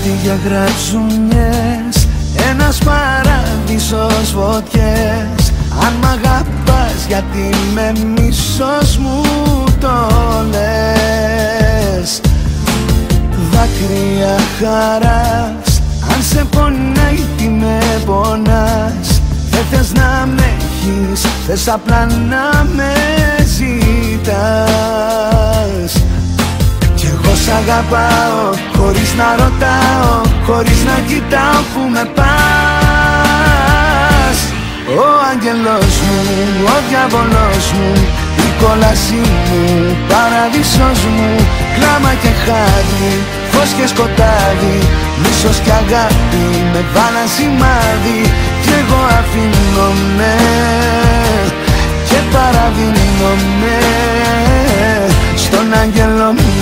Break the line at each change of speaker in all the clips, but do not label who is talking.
Αντί για γρατζουνιές, ένας παράδεισος φωτιές. Αν μ' αγαπάς γιατί με μίσος μου το λες. Δάκρυα χαράς, αν σε πονάει τι με πονάς. Δεν θες να με έχεις, θες απλά να με ζητάς. Κι εγώ σ' αγαπάω, χωρίς να ρωτάω, χωρίς να κοιτάω που με πας. Ο άγγελος μου, ο διάβολος μου, η κόλαση μου, παραδείσος μου. Κλάμα και χάδι, φως και σκοτάδι, μίσος και αγάπη με βάλαν σημάδι. Κι εγώ αφήνομαι και παραδίνομαι στον άγγελο μου.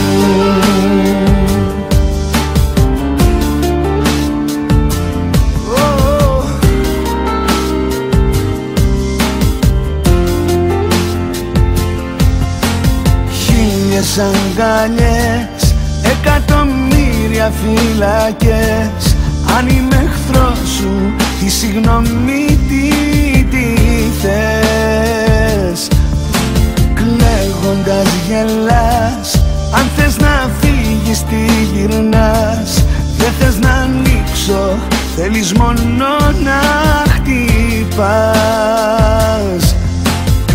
Χίλιες αγκαλιές, εκατομμύρια φυλακές. Αν είμαι εχθρός σου, τη συγγνώμη τι θες. Κλαίγοντας γελάς, αν θες να φύγεις τι γυρνάς. Δεν θες να ανοίξω, θέλεις μόνο να χτυπάς.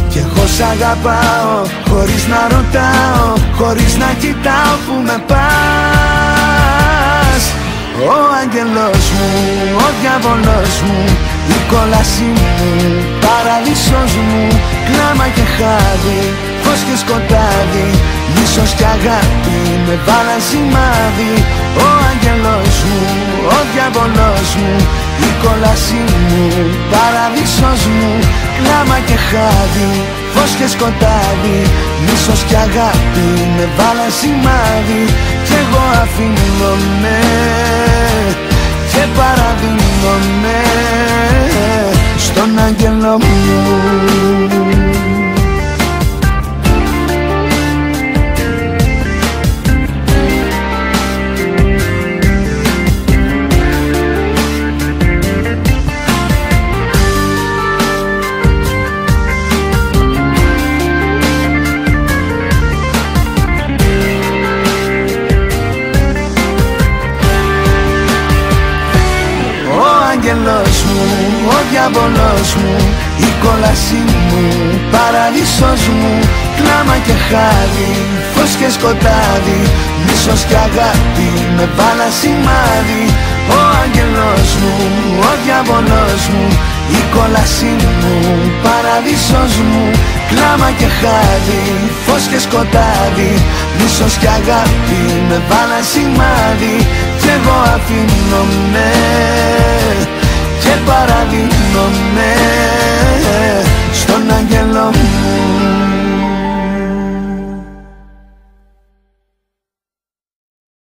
Κι εγώ σ' αγαπάω, χωρίς να ρωτάω, χωρίς να κοιτάω που με πας. Ο άγγελος μου, ο διάβολος μου, η κόλαση μου, παραδείσος μου. Κλάμα και χάδι, φως και σκοτάδι, μίσος και αγάπη με βάλαν σημάδι. Ο άγγελος μου, ο διάβολος μου, η κόλαση μου, παραδείσος μου. Κλάμα και χάδι, φως και σκοτάδι, μίσος και αγάπη με βάλαν σημάδι. Κι εγώ αφήνομαι και παραδίνομαι στον άγγελο μου. Ο άγγελος μου, ο διάβολος μου, η κόλαση μου, παραδείσος μου. Κλάμα και χάδι, φως και σκοτάδι, μίσος και αγάπη με βάλαν σημάδι. Ο άγγελος μου, ο διάβολος μου, η κόλαση μου, παραδείσος μου. Κλάμα και χάδι, φως και σκοτάδι, μίσος και αγάπη με βάλαν σημάδι. Κι εγώ αφήνομαι και παραδίνομαι στον άγγελο μου.